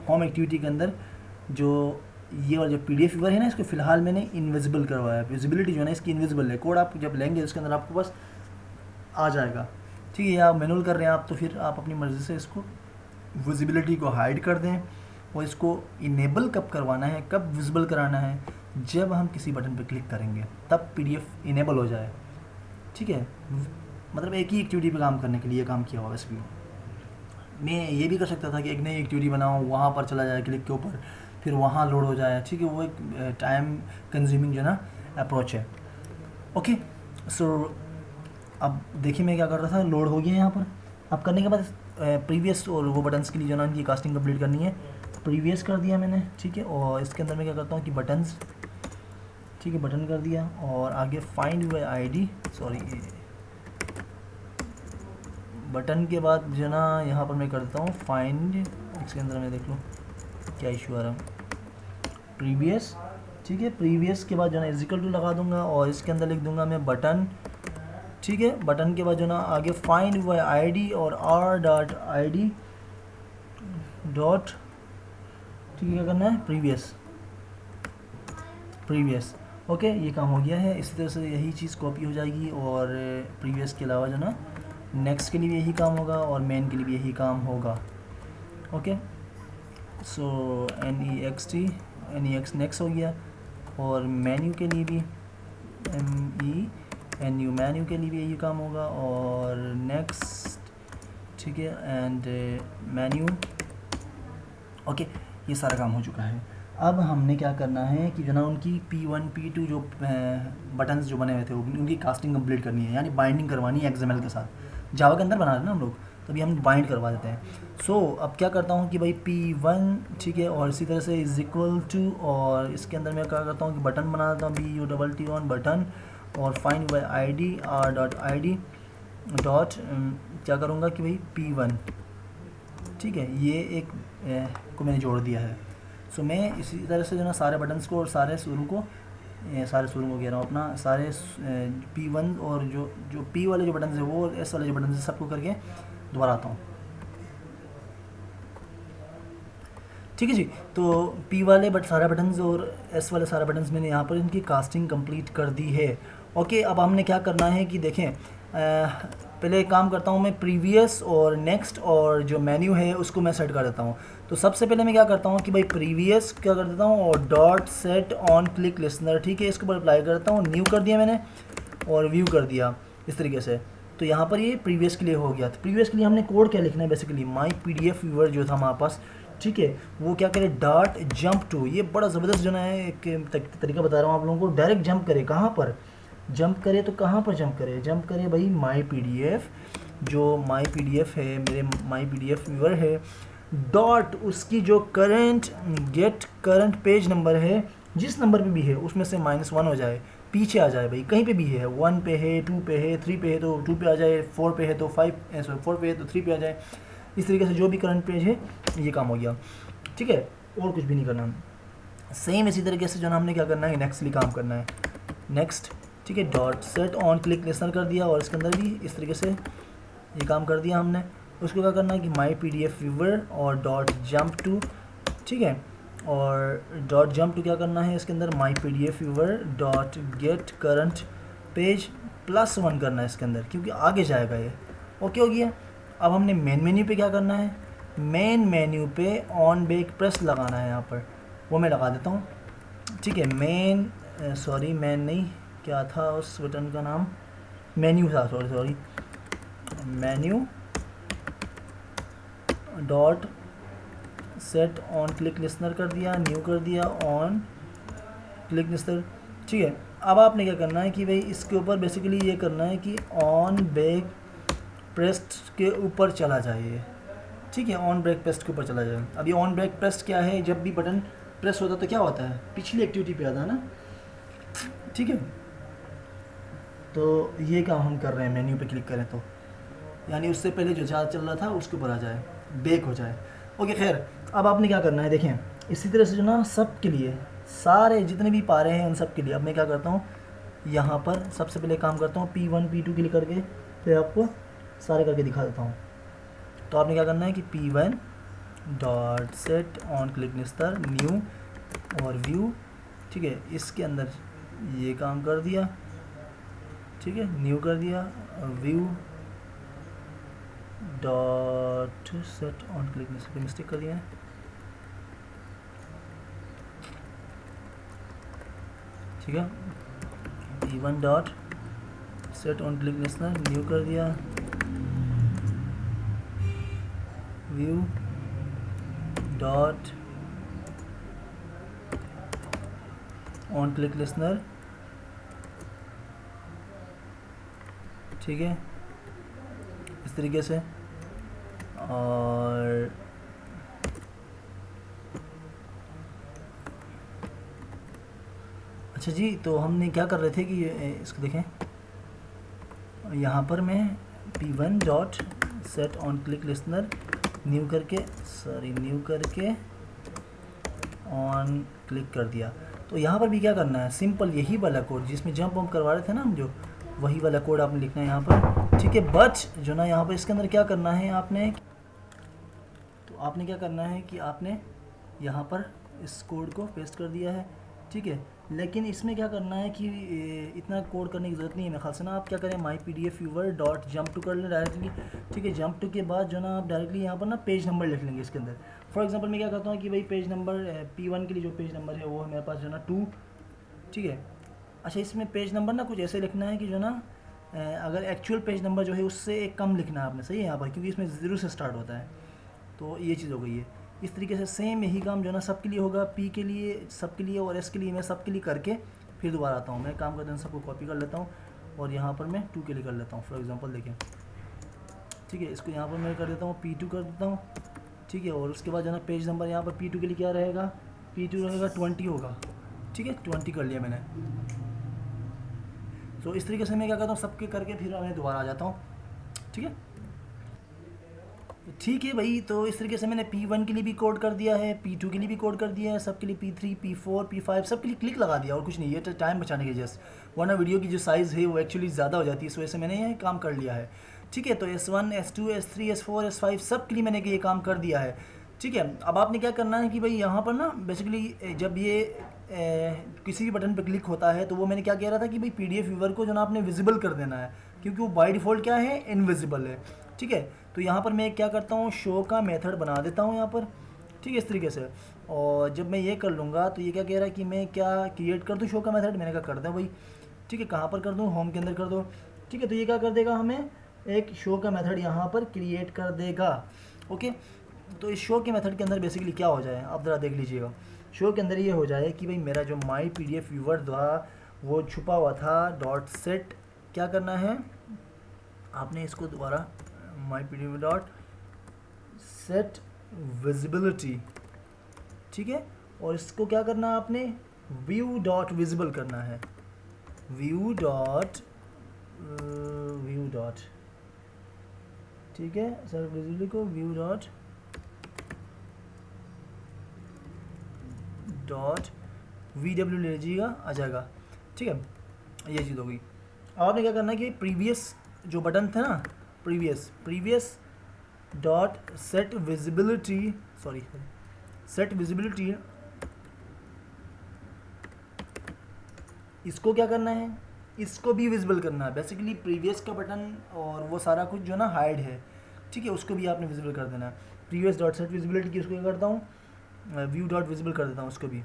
होम एक्टिविटी के अंदर, जो ये वाला जो PDF व्यूअर है ना इसको फ़िलहाल मैंने इनविजिबल करवाया है। विजिबिलिटी जो है ना इसकी इनविजिबल है, कोड आप जब लेंगे उसके अंदर आपको बस आ जाएगा, ठीक है। आप मैनुअल कर रहे हैं आप, तो फिर आप अपनी मर्ज़ी से इसको विजिबिलिटी को हाइड कर दें, और इसको इनेबल कब करवाना है, कब विजिबल कराना है, जब हम किसी बटन पर क्लिक करेंगे तब PDF इनेबल हो जाए, ठीक है। मतलब एक ही एक्टिविटी पे काम करने के लिए काम किया हुआ। वैसे भी मैं ये भी कर सकता था कि एक नई एक्टिविटी बनाऊँ, वहाँ पर चला जाए क्लिक के ऊपर, फिर वहाँ लोड हो जाए, ठीक है। वो एक टाइम कंज्यूमिंग जो ना अप्रोच है। ओके, सो अब देखिए मैं क्या कर रहा था, लोड हो गया यहाँ पर। अब करने के बाद प्रीवियस और वो बटन्स के लिए जो ना इनकी कास्टिंग कंप्लीट करनी है, प्रीवियस कर दिया मैंने, ठीक है। और इसके अंदर मैं क्या करता हूँ कि बटन्स, ठीक है, बटन कर दिया, और आगे find your ID, sorry button के बाद जो ना यहाँ पर मैं करता हूँ फाइंड, इसके अंदर मैं देख लूँ क्या इशू आ रहा है, प्रीवियस, ठीक है। प्रीवियस के बाद जो ना इजिकल टू लगा दूंगा, और इसके अंदर लिख दूंगा मैं बटन, ठीक है। बटन के बाद जो ना आगे फाइंड यूर ID और r.id डॉट, ठीक है, क्या करना है प्रीवियस, प्रीवियस, ओके। ये काम हो गया है। इसी तरह से यही चीज़ कॉपी हो जाएगी, और प्रीवियस के अलावा जो ना नेक्स्ट के लिए भी यही काम होगा, और मेन के लिए भी यही काम होगा, ओके। सो NEXT नेक्स्ट हो गया, और मेन्यू के लिए भी MENU मेन्यू के लिए भी यही काम होगा, और नेक्स्ट, ठीक है, एंड मेन्यू, ओके। ये सारा काम हो चुका है। अब हमने क्या करना है कि जो ना उनकी P1 P2 जो बटन्स जो बने हुए थे उनकी कास्टिंग कंप्लीट करनी है, यानी बाइंडिंग करवानी है XML के साथ। जावा के अंदर बना रहे हैं ना हम लोग, तभी हम बाइंड करवा देते हैं। सो अब क्या करता हूँ कि भाई P1, ठीक है, और इसी तरह से इज इक्वल टू, और इसके अंदर मैं क्या करता हूँ कि बटन बना देता हूँ BUTT बटन, और find by ID r.id dot क्या करूँगा कि भाई P1, ठीक है, ये एक को मैंने जोड़ दिया है। सो मैं इसी तरह से जो ना सारे बटन्स को और सारे सूरों को कह रहा हूँ अपना, सारे P1 और जो P वाले जो बटन है वो, और S वाले जो बटन है सबको करके दोबारा आता हूँ, ठीक है जी। तो P वाले सारे बटन्स और S वाले सारे बटन्स मैंने यहाँ पर इनकी कास्टिंग कंप्लीट कर दी है। ओके, अब हमने क्या करना है कि देखें, पहले एक काम करता हूँ मैं, प्रीवियस और नेक्स्ट और जो मेन्यू है उसको मैं सेट कर देता हूँ। तो सबसे पहले मैं क्या करता हूँ कि भाई प्रीवियस क्या कर देता हूँ और dot set on click listener, ठीक है, इसके ऊपर अप्लाई करता हूँ, न्यू कर दिया मैंने और व्यू कर दिया इस तरीके से। तो यहाँ पर ये प्रीवियस के लिए हो गया। तो प्रीवियस के लिए हमने कोड क्या लिखना है, बेसिकली माई PDF व्यूअर जो था हमारे पास, ठीक है, वो क्या करे, डॉट जंप टू, ये बड़ा ज़बरदस्त जो है एक तरीका बता रहा हूँ आप लोगों को, डायरेक्ट जंप करे। कहाँ पर जंप करे, तो कहाँ पर जंप करे, जंप करे भाई माई PDF, जो माई PDF है, मेरे माई PDF व्यूअर है, डॉट उसकी जो current get current page number है, जिस नंबर पे भी है उसमें से -1 हो जाए, पीछे आ जाए भाई, कहीं पे भी है, 1 पे है, 2 पे है, 3 पे है तो 2 पे आ जाए, 4 पे है तो 4 पे है तो 3 पे आ जाए। इस तरीके से जो भी करंट पेज है ये काम हो गया, ठीक है, और कुछ भी नहीं करना। सेम इसी तरीके से जो हमने क्या करना है, नेक्स्ट लिए काम करना है, नेक्स्ट, ठीक है, dot set on click listener कर दिया और इसके अंदर भी इस तरीके से ये काम कर दिया हमने। उसको क्या करना है कि माई PDF व्यूअर और डॉट जंप टू, ठीक है, और डॉट जंप टू क्या करना है इसके अंदर, माई PDF viewer dot gate current page +1 करना है इसके अंदर, क्योंकि आगे जाएगा ये। ओके हो गया। अब हमने मेन मेन्यू पे क्या करना है, मेन मेन्यू पे ऑन बैक प्रेस लगाना है, यहाँ पर वो मैं लगा देता हूँ, ठीक है, मेन सॉरी मेन नहीं, क्या था उस बटन का नाम, मेन्यू था, sorry menu dot set on click listener कर दिया, न्यू कर दिया, ऑन क्लिक लिसनर, ठीक है। अब आपने क्या करना है कि भाई इसके ऊपर बेसिकली ये करना है कि ऑन बैक प्रेस्ड के ऊपर चला जाए, ठीक है, ऑन ब्रेक प्रेस्ट के ऊपर चला जाए। अभी ऑन ब्रेक प्रेस्ट क्या है, जब भी बटन प्रेस होता है तो क्या होता है, पिछली एक्टिविटी पे आता है ना, ठीक है। तो ये काम हम कर रहे हैं, मेन्यू पे क्लिक करें तो यानी उससे पहले जो चार्ज चल रहा था उसके ऊपर आ जाए, बेक हो जाए। ओके, खैर अब आपने क्या करना है, देखें इसी तरह से जो ना सब के लिए, सारे जितने भी पारे हैं उन सब के लिए अब मैं क्या करता हूँ, यहाँ पर सबसे पहले काम करता हूँ P1 P2 क्लिक करके, फिर आपको सारे करके दिखा देता हूँ। तो आपने क्या करना है कि P1 dot set on click listener, new और व्यू, ठीक है, इसके अंदर ये काम कर दिया, ठीक है, न्यू कर दिया, view dot set on click listener पे मिस्टेक कर दिया है, ठीक है, P1 dot set on click listener, new कर दिया, view dot on click listener, ठीक है, इस तरीके से। और अच्छा जी, तो हमने क्या कर रहे थे कि इसको देखें, यहाँ पर मैं P1 dot set on click listener new करके ऑन क्लिक कर दिया। तो यहाँ पर भी क्या करना है, सिंपल यही वाला कोड जिसमें जंप वम्प करवा रहे थे ना हम, जो वही वाला कोड आपने लिखना है यहाँ पर, ठीक है। बट जो ना यहाँ पर इसके अंदर क्या करना है आपने, तो आपने क्या करना है कि आपने यहाँ पर इस कोड को पेस्ट कर दिया है, ठीक है। लेकिन इसमें क्या करना है कि इतना कोड करने की ज़रूरत नहीं है मेरे ख्याल से ना। आप क्या करें, my PDF viewer dot jump to कर लें डायरेक्टली, ठीक है। जंप टू के बाद जो ना आप डायरेक्टली यहाँ पर ना पेज नंबर लिख लेंगे इसके अंदर। फॉर एग्जांपल मैं क्या करता हूँ कि भाई पेज नंबर P1 के लिए जो पेज नंबर है वो है मेरे पास जो ना 2, ठीक है। अच्छा, इसमें पेज नंबर ना कुछ ऐसे लिखना है कि जो ना अगर एक्चुअल पेज नंबर जो है उससे एक कम लिखना है आपने, सही है यहाँ पर, क्योंकि इसमें 0 से स्टार्ट होता है। तो ये चीज़ हो गई है। इस तरीके से सेम यही काम जो ना सब के लिए होगा, P के लिए, सब के लिए और S के लिए। मैं सब के लिए करके फिर दोबारा आता हूँ। मैं काम करते हैं, सबको कॉपी कर लेता हूँ और यहाँ पर मैं 2 के लिए कर लेता हूँ। फॉर एग्जांपल देखें, ठीक है, इसको यहाँ पर मैं कर देता हूँ P2 कर देता हूँ, ठीक है। और उसके बाद जो ना पेज नंबर यहाँ पर P2 के लिए क्या रहेगा, P2 रहेगा 20 होगा, ठीक है, 20 कर लिया मैंने। तो इस तरीके से मैं क्या करता हूँ, सबके करके फिर मैं दोबारा आ जाता हूँ, ठीक है। ठीक है भाई, तो इस तरीके से मैंने P1 के लिए भी कोड कर दिया है, P2 के लिए भी कोड कर दिया है, सब के लिए P3 P4 P5 सब के लिए क्लिक लगा दिया और कुछ नहीं। ये तो टाइम बचाने के जस्ट, वरना वीडियो की जो साइज़ है वो एक्चुअली ज़्यादा हो जाती है, इस वजह से मैंने ये काम कर लिया है, ठीक है। तो S1 S2 S3 S4 S5 सब के लिए मैंने ये काम कर दिया है। ठीक है। अब आपने क्या करना है कि भाई यहाँ पर ना बेसिकली जब ये किसी भी बटन पर क्लिक होता है तो वो मैंने क्या कह रहा था कि भाई पीडीएफ व्यूअर को जो ना आपने विजिबल कर देना है, क्योंकि वो बाय डिफ़ॉल्ट क्या है, इनविजिबल है। ठीक है, तो यहाँ पर मैं क्या करता हूँ, शो का मेथड बना देता हूँ यहाँ पर। ठीक है, इस तरीके से। और जब मैं ये कर लूँगा तो ये क्या कह रहा है कि मैं क्या क्रिएट कर दूँ शो का मेथड, मैंने कहा कर दें भाई। ठीक है, कहाँ पर कर दूँ, होम के अंदर कर दो। ठीक है, तो ये क्या कर देगा, हमें एक शो का मेथड यहाँ पर क्रिएट कर देगा। ओके, तो इस शो के मेथड के अंदर बेसिकली क्या हो जाए, आप ज़रा देख लीजिएगा। शो के अंदर ये हो जाए कि भाई मेरा जो माई पीडीएफ व्यूअर था वो छुपा हुआ था, डॉट सेट क्या करना है आपने, इसको दोबारा माई पीडीएफ डॉट सेट विजिबिलिटी। ठीक है, और इसको क्या करना है आपने, व्यू डॉट विजिबल करना है, व्यू डॉट ठीक है सर, विजिबिलिटी को व्यू डॉट वी डब्ल्यू ले लीजिएगा, आ जाएगा। ठीक है, ये चीज़ हो गई। अब आपने क्या करना है कि प्रीवियस जो बटन थे ना, previous dot set visibility, sorry set visibility, इसको क्या करना है, इसको भी विजिबल करना है। बेसिकली प्रीवियस का बटन और वो सारा कुछ जो ना हाइड है, ठीक है, उसको भी आपने विजिबल कर देना है। प्रीवियस डॉट सेट विजिबिलिटी की उसको क्या करता हूँ, व्यू डॉट विजिबल कर देता हूँ उसको भी।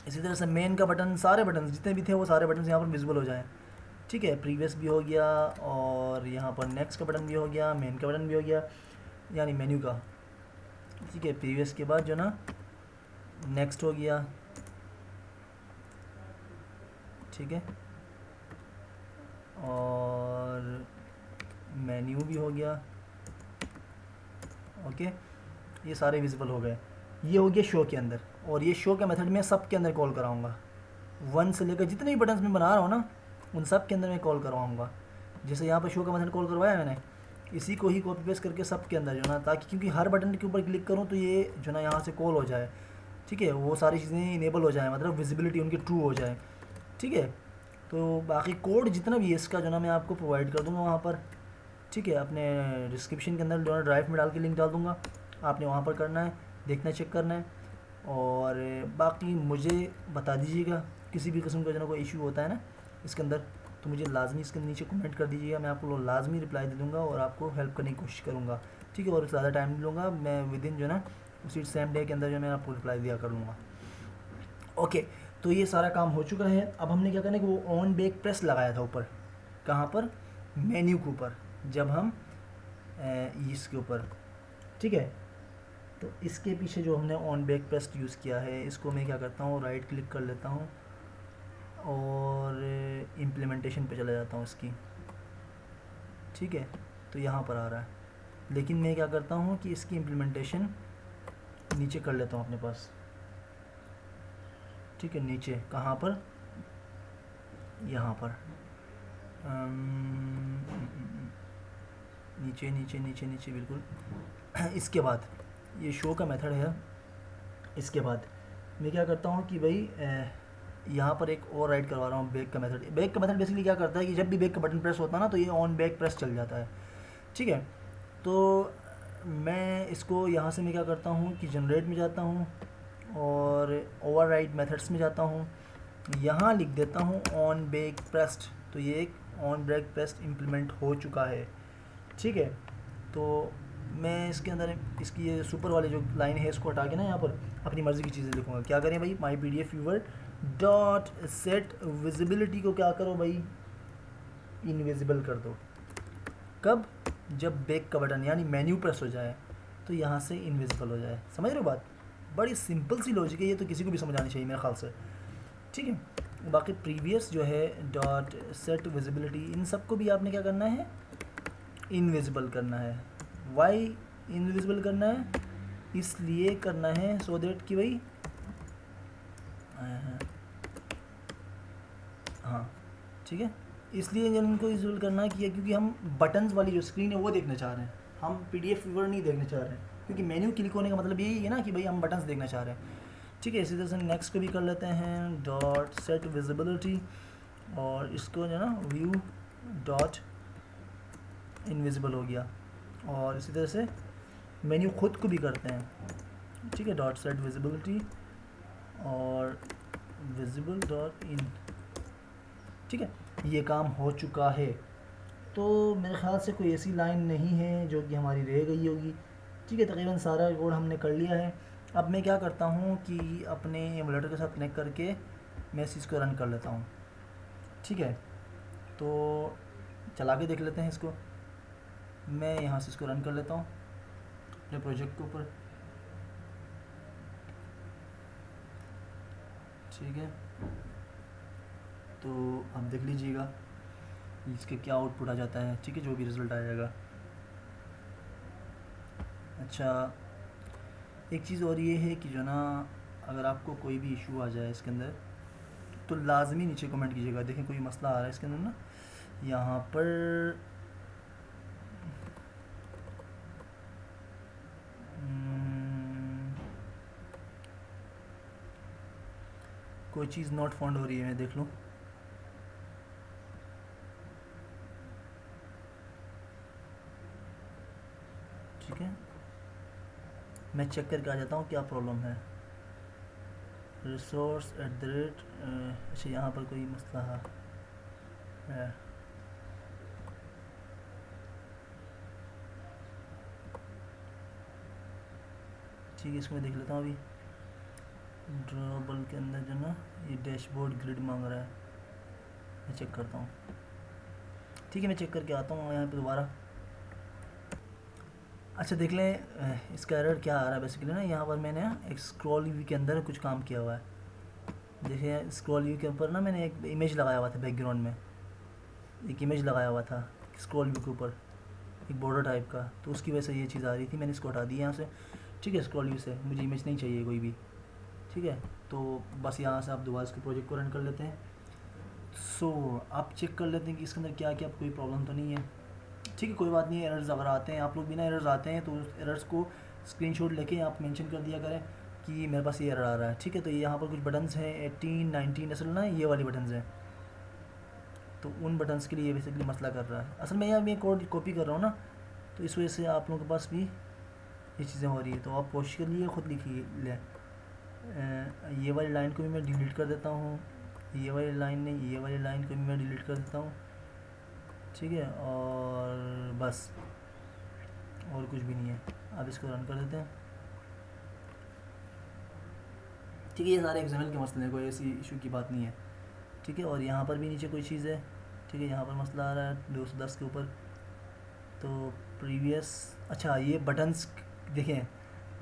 इसी तरह से मेन का बटन, सारे बटन जितने भी थे वो सारे बटन यहाँ पर विजिबल हो जाएँ। ठीक है, प्रीवियस भी हो गया और यहाँ पर नेक्स्ट का बटन भी हो गया, मेन का बटन भी हो गया, यानी मेन्यू का। ठीक है, प्रीवियस के बाद जो ना नेक्स्ट हो गया। ठीक है, और मेन्यू भी हो गया। ओके, ये सारे विजिबल हो गए। ये हो गया शो के अंदर, और ये शो का मेथड मैं सब के अंदर कॉल कराऊंगा। 1 से लेकर जितने भी बटन्स मैं बना रहा हूँ ना, उन सब के अंदर मैं कॉल करवाऊँगा। जैसे यहाँ पर शो का मेथड कॉल करवाया मैंने, इसी को ही कॉपी पेस्ट करके सब के अंदर जो ना, ताकि क्योंकि हर बटन के ऊपर क्लिक करूँ तो ये जो ना यहाँ से कॉल हो जाए। ठीक है, वो सारी चीज़ें इनेबल हो जाए, मतलब विजिबिलिटी उनकी ट्रू हो जाए। ठीक है, तो बाकी कोड जितना भी है इसका जो ना मैं आपको प्रोवाइड कर दूँगा वहाँ पर। ठीक है, अपने डिस्क्रिप्शन के अंदर जो ड्राइव में डाल के लिंक डाल दूँगा, आपने वहाँ पर करना है, देखना, चेक करना है। और बाकी मुझे बता दीजिएगा किसी भी किस्म का जो ना कोई इशू होता है ना इसके अंदर, तो मुझे लाजमी इसके नीचे कमेंट कर दीजिएगा, मैं आपको लाजमी रिप्लाई दे दूँगा और आपको हेल्प करने की कोशिश करूँगा। ठीक है, और ज़्यादा टाइम नहीं लूँगा, मैं विदिन जो ना उसी सेम डे के अंदर जो मैं आपको रिप्लाई दिया कर लूँगा। ओके, तो ये सारा काम हो चुका है। अब हमने क्या करना है कि वो ऑन बैक प्रेस लगाया था ऊपर, कहाँ पर, मेन्यू के ऊपर, जब हम इसके ऊपर। ठीक है, तो इसके पीछे जो हमने ऑन बैक प्रेस यूज़ किया है, इसको मैं क्या करता हूँ, राइट क्लिक कर लेता हूँ और इम्प्लीमेंटेशन पे चला जाता हूँ इसकी। ठीक है, तो यहाँ पर आ रहा है, लेकिन मैं क्या करता हूँ कि इसकी इम्प्लीमेंटेशन नीचे कर लेता हूँ अपने पास। ठीक है, नीचे कहाँ पर, यहाँ पर नीचे नीचे नीचे नीचे बिल्कुल। इसके बाद ये शो का मेथड है। इसके बाद मैं क्या करता हूँ कि भाई यहाँ पर एक और राइट करवा रहा हूँ बैक का मेथड। बैक का मेथड बेसिकली क्या करता है कि जब भी बैक का बटन प्रेस होता है ना तो ये ऑन बैक प्रेस चल जाता है। ठीक है, तो मैं इसको यहाँ से मैं क्या करता हूँ कि जनरेट में जाता हूँ और ओवरराइड मेथड्स में जाता हूँ, यहाँ लिख देता हूँ ऑन बैक प्रेस्ड, तो ये एक ऑन बैक प्रेस्ड इम्प्लीमेंट हो चुका है। ठीक है, तो मैं इसके अंदर इसकी ये सुपर वाली जो लाइन है इसको हटा के ना यहाँ पर अपनी मर्ज़ी की चीज़ें लिखूँगा। क्या करें भाई, my P D F viewer dot set visibility को क्या करो भाई, इनविजिबल कर दो। कब, जब बैक का बटन यानी मेन्यू प्रेस हो जाए तो यहाँ से इनविजिबल हो जाए। समझ रहे हो बात, बड़ी सिंपल सी लॉजिक है, ये तो किसी को भी समझ आनी चाहिए मेरे ख्याल से। ठीक है, बाकी प्रीवियस जो है डॉट सेट विजिबिलिटी, इन सब को भी आपने क्या करना है, इनविजिबल करना है। वाई इनविजिबल करना है, इसलिए करना है सो दैट कि भाई हाँ ठीक है, इसलिए इनको विजिबल करना है कि क्योंकि हम बटन्स वाली जो स्क्रीन है वो देखना चाह रहे हैं, हम पीडीएफ व्यूअर नहीं देखना चाह रहे हैं, क्योंकि मेन्यू क्लिक होने का मतलब यही है ना कि भाई हम बटन्स देखना चाह रहे हैं। ठीक है, इसी तरह से नेक्स्ट को भी कर लेते हैं डॉट सेट विजिबिलिटी, और इसको जो है ना व्यू डॉट इनविजिबल हो गया। और इसी तरह से मेन्यू खुद को भी करते हैं, ठीक है। डॉट सेट विजिबिलिटी और विजिबल डॉट इन, ठीक है, ये काम हो चुका है। तो मेरे ख़्याल से कोई ऐसी लाइन नहीं है जो कि हमारी रह गई होगी, ठीक है। तकरीबन सारा कोड हमने कर लिया है। अब मैं क्या करता हूँ कि अपने एमुलेटर के साथ कनेक्ट करके मैं इस चीज़ को रन कर लेता हूँ, ठीक है। तो चला के देख लेते हैं इसको। मैं यहाँ से इसको रन कर लेता हूँ अपने प्रोजेक्ट के ऊपर, ठीक है। तो आप देख लीजिएगा इसके क्या आउटपुट आ जाता है, ठीक है, जो भी रिज़ल्ट आएगा। अच्छा, एक चीज़ और ये है कि जो ना, अगर आपको कोई भी इशू आ जाए इसके अंदर तो लाजमी नीचे कमेंट कीजिएगा। देखें कोई मसला आ रहा है इसके अंदर ना, यहाँ पर कोई चीज़ नॉट फाउंड हो रही है, मैं देख लूँ। ठीक है, मैं चेक करके आ जाता हूँ क्या प्रॉब्लम है। रिसोर्स एट द रेट, अच्छा यहाँ पर कोई मसला है। ठीक है, इसको मैं देख लेता हूँ अभी। ड्रॉबल के अंदर जो ना ये डैशबोर्ड ग्रिड मांग रहा है, मैं चेक करता हूँ। ठीक है, मैं चेक करके आता हूँ यहाँ पे दोबारा। अच्छा देख लें इसका एरर क्या आ रहा है। बेसिकली ना यहाँ पर मैंने एक स्क्रॉल व्यू के अंदर कुछ काम किया हुआ है। देखिए स्क्रॉल व्यू के ऊपर ना मैंने एक इमेज लगाया हुआ था, बैकग्राउंड में एक इमेज लगाया हुआ था स्क्रॉल व्यू के ऊपर, एक बॉर्डर टाइप का। तो उसकी वजह से ये चीज़ आ रही थी, मैंने इसको हटा दिया यहाँ से, ठीक है। स्क्रॉल व्यू से मुझे इमेज नहीं चाहिए कोई भी, ठीक है। तो बस यहाँ से आप दोबारा इसके प्रोजेक्ट को रन कर लेते हैं। सो आप चेक कर लेते हैं कि इसके अंदर क्या क्या कोई प्रॉब्लम तो नहीं है, ठीक है। कोई बात नहीं, एरर्स अगर आते हैं, आप लोग बिना एरर्स आते हैं तो एरर्स को स्क्रीनशॉट लेके आप मेंशन कर दिया करें कि मेरे पास ये एरर आ रहा है, ठीक है। तो ये यहाँ पर कुछ बटन्स हैं 18 19, असल ना ये वाली बटन्स हैं, तो उन बटन्स के लिए ये बेसिकली मसला कर रहा है। असल में यहाँ मैं कोड कॉपी कर रहा हूँ ना, तो इस वजह से आप लोगों के पास भी ये चीज़ें हो रही है। तो आप कोशिश करिए खुद लिखिए ले। ये वाली लाइन को भी मैं डिलीट कर देता हूँ, ये वाली लाइन नहीं, ये वाली लाइन को भी मैं डिलीट कर देता हूँ, ठीक है। और बस और कुछ भी नहीं है। अब इसको रन कर देते हैं, ठीक है। ये सारे एक्सएमएल के मसले हैं, कोई ऐसी इशू की बात नहीं है, ठीक है। और यहाँ पर भी नीचे कोई चीज़ है, ठीक है। यहाँ पर मसला आ रहा है 210 के ऊपर। तो प्रीवियस, अच्छा ये बटन्स देखें,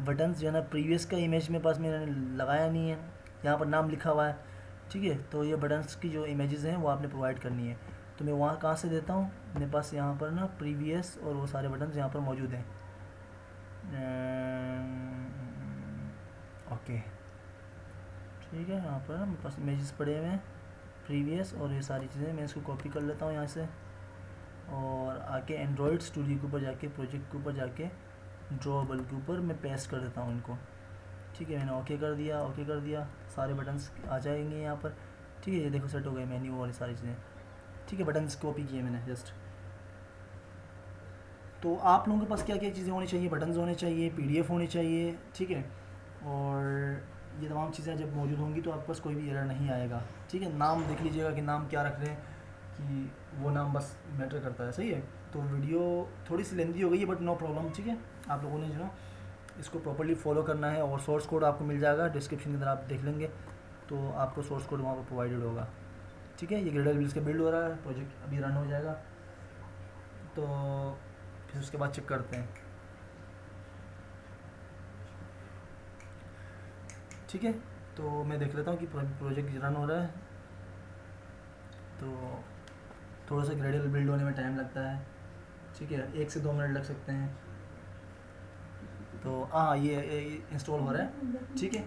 बटन्स जो है ना प्रीवियस का इमेज मेरे पास मैंने लगाया नहीं है, यहाँ पर नाम लिखा हुआ है, ठीक है। तो ये बटन्स की जो इमेजेस हैं वो आपने प्रोवाइड करनी है। तो मैं वहाँ कहाँ से देता हूँ, मेरे पास यहाँ पर ना प्रीवियस और वो सारे बटन्स यहाँ पर मौजूद हैं। ओके, ठीक है। यहाँ पर ना मेरे पास इमेजेस पड़े हुए हैं प्रीवियस और ये सारी चीज़ें, मैं इसको कॉपी कर लेता हूँ यहाँ से और आके एंड्रॉयड स्टूडियो के ऊपर जाके, प्रोजेक्ट के ऊपर जाके ड्रॉबल के ऊपर मैं पेस्ट कर देता हूँ इनको, ठीक है। मैंने ओके कर दिया, ओके कर दिया, सारे बटन्स आ जाएंगे यहाँ पर, ठीक है। ये देखो सेट हो गए मेन्यू वाली सारी चीज़ें, ठीक है। बटन्स कॉपी किए मैंने जस्ट। तो आप लोगों के पास क्या क्या चीज़ें होनी चाहिए, बटन्स होने चाहिए, पीडीएफ होनी चाहिए, ठीक है। और ये तमाम चीज़ें जब मौजूद होंगी तो आपके पास कोई भी एरर नहीं आएगा, ठीक है। नाम देख लीजिएगा कि नाम क्या रख रहे हैं, कि वो नाम बस मैटर करता है, सही है। तो वीडियो थोड़ी सी लेंदी हो गई है बट नो प्रॉब्लम, ठीक है। आप लोगों ने जो ना इसको प्रॉपर्ली फॉलो करना है और सोर्स कोड आपको मिल जाएगा डिस्क्रिप्शन के अंदर, आप देख लेंगे तो आपको सोर्स कोड वहाँ पर प्रोवाइडेड होगा, ठीक है। ये ग्रेडल बिल्स का बिल्ड हो रहा है, प्रोजेक्ट अभी रन हो जाएगा, तो फिर उसके बाद चेक करते हैं, ठीक है। तो मैं देख लेता हूँ कि प्रोजेक्ट रन हो रहा है। तो थोड़ा सा ग्रेडल बिल्ड होने में टाइम लगता है, ठीक है, 1 से 2 मिनट लग सकते हैं। तो हाँ ये इंस्टॉल हो रहा है, ठीक है।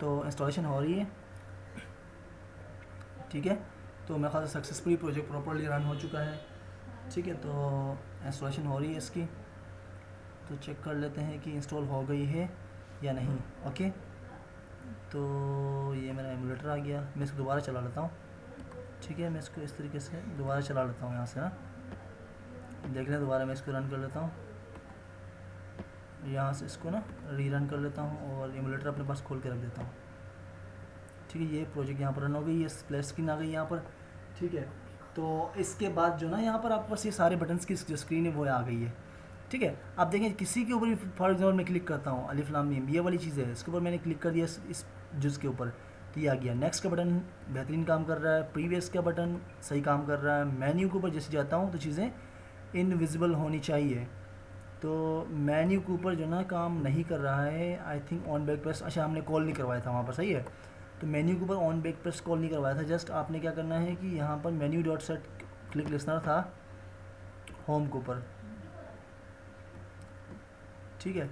तो इंस्टॉलेशन हो रही है, ठीक है। तो मेरे ख्याल से सक्सेसफुली प्रोजेक्ट प्रॉपर्ली रन हो चुका है, ठीक है। तो इंस्टॉलेशन हो रही है इसकी, तो चेक कर लेते हैं कि इंस्टॉल हो गई है या नहीं। ओके, तो ये मेरा एमुलेटर आ गया, मैं इसको दोबारा चला लेता हूँ, ठीक है। मैं इसको इस तरीके से दोबारा चला लेता हूँ यहाँ से ना, देख लें। दोबारा मैं इसको रन कर लेता हूँ, यहाँ से इसको ना रीरन कर लेता हूँ और एमुलेटर अपने पास खोल के रख देता हूँ। ठीक है, ये प्रोजेक्ट यहाँ पर रन हो गई, ये स्प्लैश स्क्रीन आ गई यहाँ पर। ठीक है, तो इसके बाद जो ना यहाँ पर आपके पास ये सारे बटन्स की जो स्क्रीन है वो आ गई है। ठीक है, आप देखें किसी के ऊपर भी फॉर एग्जाम्पल मैं क्लिक करता हूँ, अलिफ लाम मीम ये वाली चीज़ है, इसके ऊपर मैंने क्लिक कर दिया इस जुज़ के ऊपर, तो ये आ गया। नेक्स्ट का बटन बेहतरीन काम कर रहा है, प्रीवियस का बटन सही काम कर रहा है। मेन्यू के ऊपर जैसे जाता हूँ तो चीज़ें इनविजिबल होनी चाहिए, तो मेन्यू के ऊपर जो ना काम नहीं कर रहा है। I think on back press, अच्छा हमने कॉल नहीं करवाया था वहाँ पर, सही है। तो मेन्यू के ऊपर ऑन बैक प्रेस कॉल नहीं करवाया था, जस्ट आपने क्या करना है कि यहाँ पर menu dot set click listener था होम के ऊपर। ठीक है,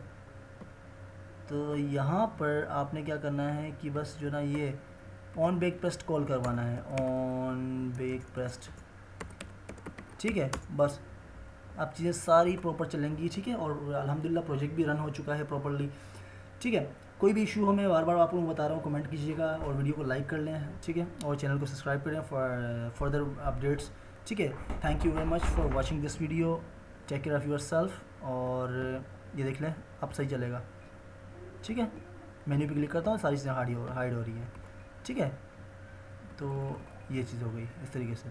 तो यहाँ पर आपने क्या करना है कि बस जो ना ये ऑन बैक प्रेस्ट कॉल करवाना है, ऑन बैक प्रेस्ट। ठीक है, बस अब चीज़ें सारी प्रॉपर चलेंगी। ठीक है, और अल्हम्दुलिल्लाह प्रोजेक्ट भी रन हो चुका है प्रॉपरली। ठीक है, कोई भी इशू हो मैं बार बार आपको बता रहा हूँ, कमेंट कीजिएगा और वीडियो को लाइक कर लें। ठीक है, और चैनल को सब्सक्राइब करें फॉर फर्दर अपडेट्स। ठीक है, thank you very much for watching this video, take care of your self. और ये देख लें अब सही चलेगा। ठीक है, मेन्यू पे क्लिक करता हूँ, सारी चीज़ें हाइड हो रही हैं। ठीक है, तो ये चीज़ हो गई इस तरीके से।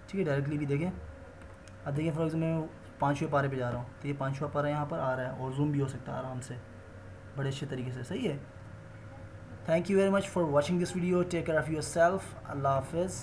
ठीक है, डायरेक्टली भी देखें, अब देखिए फॉर एग्जाम्पल मैं 5वें पारे पे जा रहा हूँ, तो ये 5वां पारा यहाँ पर आ रहा है और जूम भी हो सकता है आराम से बड़े अच्छे तरीके से। सही है, thank you very much for watching this video, take care of your self, अल्लाह हाफिज़।